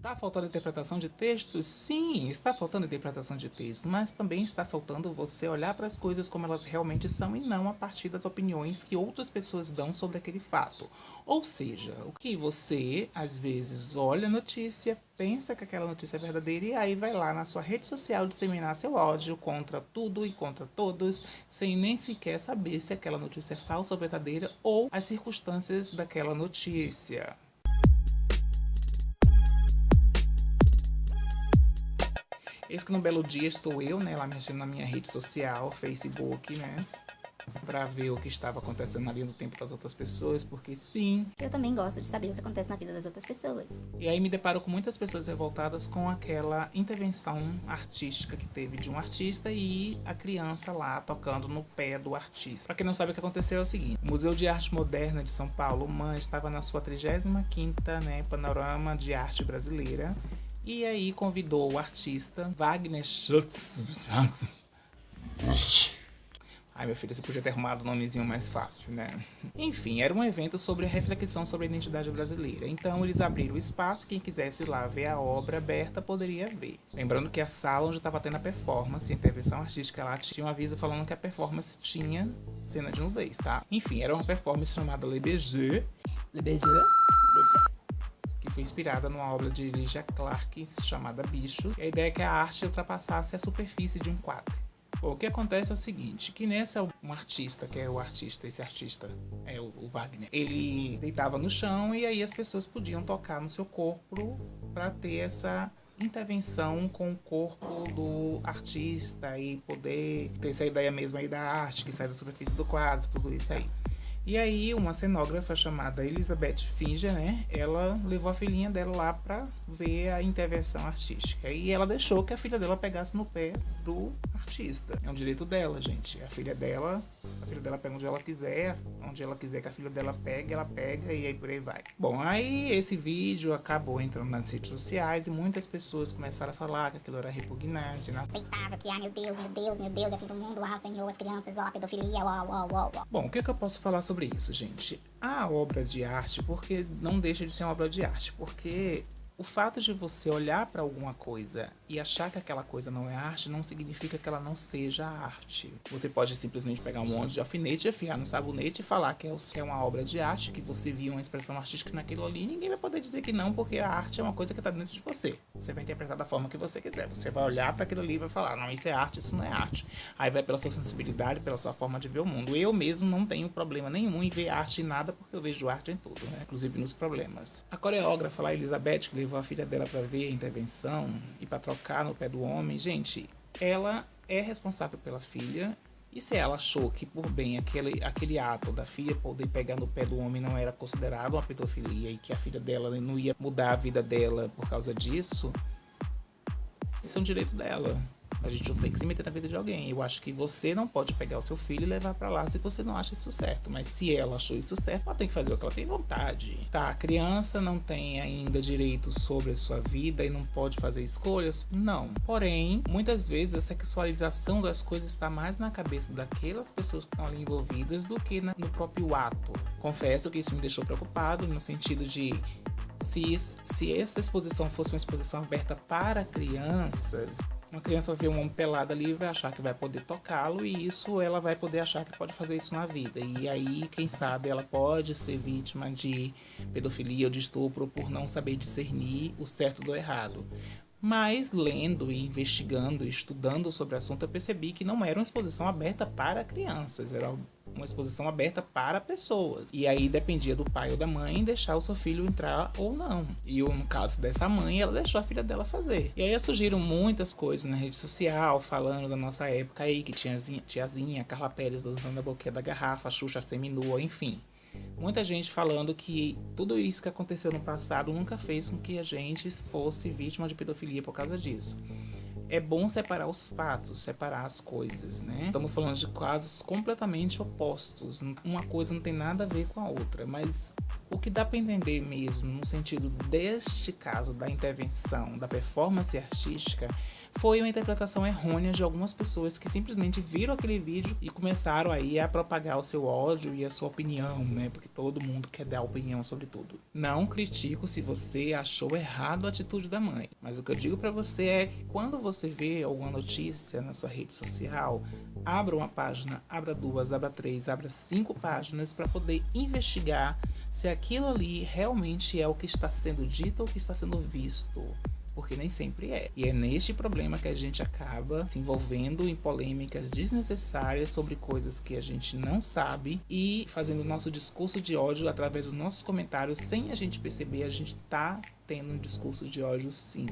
Está faltando interpretação de textos? Sim, está faltando interpretação de texto, mas também está faltando você olhar para as coisas como elas realmente são e não a partir das opiniões que outras pessoas dão sobre aquele fato. Ou seja, o que você, às vezes, olha a notícia, pensa que aquela notícia é verdadeira e aí vai lá na sua rede social disseminar seu ódio contra tudo e contra todos, sem nem sequer saber se aquela notícia é falsa ou verdadeira ou as circunstâncias daquela notícia. Eis que no belo dia estou eu, né, lá mexendo na minha rede social, Facebook, né, pra ver o que estava acontecendo ali no tempo das outras pessoas, porque sim. Eu também gosto de saber o que acontece na vida das outras pessoas. E aí me deparo com muitas pessoas revoltadas com aquela intervenção artística que teve de um artista e a criança lá tocando no pé do artista. Pra quem não sabe o que aconteceu é o seguinte: o Museu de Arte Moderna de São Paulo, MAN, estava na sua 35ª, né, Panorama de Arte Brasileira. E aí convidou o artista Wagner Schultz. Ai, meu filho, você podia ter arrumado um nomezinho mais fácil, né? Enfim, era um evento sobre a reflexão sobre a identidade brasileira. Então, eles abriram o espaço, quem quisesse ir lá ver a obra aberta poderia ver. Lembrando que a sala onde estava tendo a performance, a intervenção artística lá, tinha um aviso falando que a performance tinha cena de nudez, tá? Enfim, era uma performance chamada Le Baiser. Le baiser, baiser. Que foi inspirada numa obra de Elijah Clark chamada Bicho. E a ideia é que a arte ultrapassasse a superfície de um quadro. Bom, o que acontece é o seguinte, que nessa um artista, que é o artista, esse artista é o Wagner, ele deitava no chão e aí as pessoas podiam tocar no seu corpo para ter essa intervenção com o corpo do artista e poder ter essa ideia mesmo aí da arte, que sai da superfície do quadro, tudo isso aí. E aí uma cenógrafa chamada Elizabeth Finger, né, ela levou a filhinha dela lá pra ver a intervenção artística. E ela deixou que a filha dela pegasse no pé do artista. É um direito dela, gente. A filha dela pega onde ela quiser que a filha dela pegue, ela pega e aí por aí vai. Bom, aí esse vídeo acabou entrando nas redes sociais e muitas pessoas começaram a falar que aquilo era repugnante, né? Aceitável que, meu Deus, meu Deus, meu Deus, é fim do mundo, Senhor, as crianças, a pedofilia, uau. Bom, o que eu posso falar sobre isso, gente? A obra de arte, porque não deixa de ser uma obra de arte, porque o fato de você olhar para alguma coisa e achar que aquela coisa não é arte não significa que ela não seja arte. Você pode simplesmente pegar um monte de alfinete, afiar no sabonete e falar que é uma obra de arte, que você viu uma expressão artística naquilo ali, e ninguém vai poder dizer que não, porque a arte é uma coisa que está dentro de você. Você vai interpretar da forma que você quiser. Você vai olhar para aquilo ali e vai falar, não, isso é arte, isso não é arte. Aí vai pela sua sensibilidade, pela sua forma de ver o mundo. Eu mesmo não tenho problema nenhum em ver arte em nada, porque eu vejo arte em tudo, né? Inclusive nos problemas. A coreógrafa lá, Elizabeth, que levou a filha dela para ver a intervenção e para trocar no pé do homem, gente, ela é responsável pela filha. E se ela achou que por bem aquele ato da filha poder pegar no pé do homem não era considerado uma pedofilia e que a filha dela não ia mudar a vida dela por causa disso, isso é um direito dela. A gente não tem que se meter na vida de alguém. Eu acho que você não pode pegar o seu filho e levar pra lá se você não acha isso certo. Mas se ela achou isso certo, ela tem que fazer o que ela tem vontade. Tá, a criança não tem ainda direito sobre a sua vida e não pode fazer escolhas? Não. Porém, muitas vezes a sexualização das coisas está mais na cabeça daquelas pessoas que estão ali envolvidas do que no próprio ato. Confesso que isso me deixou preocupado no sentido de se essa exposição fosse uma exposição aberta para crianças, uma criança vê um homem pelado ali e vai achar que vai poder tocá-lo e isso ela vai poder achar que pode fazer isso na vida. E aí, quem sabe, ela pode ser vítima de pedofilia ou de estupro por não saber discernir o certo do errado. Mas lendo e investigando e estudando sobre o assunto, eu percebi que não era uma exposição aberta para crianças, era uma exposição aberta para pessoas. E aí dependia do pai ou da mãe deixar o seu filho entrar ou não. E no caso dessa mãe, ela deixou a filha dela fazer. E aí surgiram muitas coisas na rede social, falando da nossa época aí, que tinha tiazinha, Carla Pérez dançando a boquinha da garrafa, a Xuxa seminua, enfim. Muita gente falando que tudo isso que aconteceu no passado nunca fez com que a gente fosse vítima de pedofilia por causa disso. É bom separar os fatos, separar as coisas, né? Estamos falando de casos completamente opostos. Uma coisa não tem nada a ver com a outra, mas o que dá para entender mesmo, no sentido deste caso da intervenção, da performance artística, foi uma interpretação errônea de algumas pessoas que simplesmente viram aquele vídeo e começaram aí a propagar o seu ódio e a sua opinião, né? Porque todo mundo quer dar opinião sobre tudo. Não critico se você achou errado a atitude da mãe, mas o que eu digo pra você é que quando você vê alguma notícia na sua rede social, abra uma página, abra duas, abra três, abra 5 páginas para poder investigar se aquilo ali realmente é o que está sendo dito ou o que está sendo visto. Porque nem sempre é. E é neste problema que a gente acaba se envolvendo em polêmicas desnecessárias sobre coisas que a gente não sabe e fazendo o nosso discurso de ódio através dos nossos comentários sem a gente perceber, a gente tá tendo um discurso de ódio sim.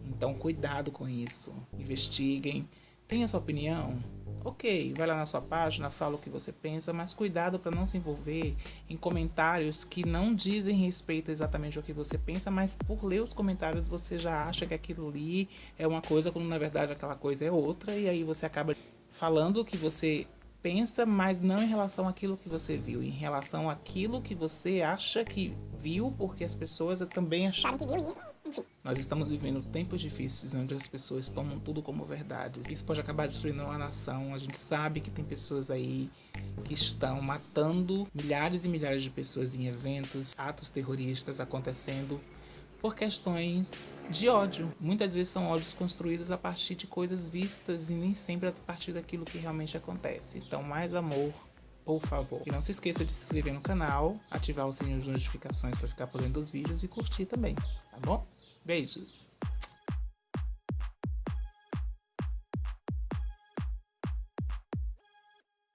Então cuidado com isso. Investiguem. Tenha sua opinião. Ok, vai lá na sua página, fala o que você pensa, mas cuidado para não se envolver em comentários que não dizem respeito exatamente ao que você pensa, mas por ler os comentários você já acha que aquilo ali é uma coisa, quando na verdade aquela coisa é outra, e aí você acaba falando o que você pensa, mas não em relação àquilo que você viu, em relação àquilo que você acha que viu, porque as pessoas também acharam que viu e enfim. Nós estamos vivendo tempos difíceis onde as pessoas tomam tudo como verdade. Isso pode acabar destruindo uma nação. A gente sabe que tem pessoas aí que estão matando milhares e milhares de pessoas em eventos, atos terroristas acontecendo por questões de ódio. Muitas vezes são ódios construídos a partir de coisas vistas e nem sempre a partir daquilo que realmente acontece. Então, mais amor, por favor. E não se esqueça de se inscrever no canal, ativar o sininho de notificações para ficar por dentro dos vídeos e curtir também, tá bom? Beijos!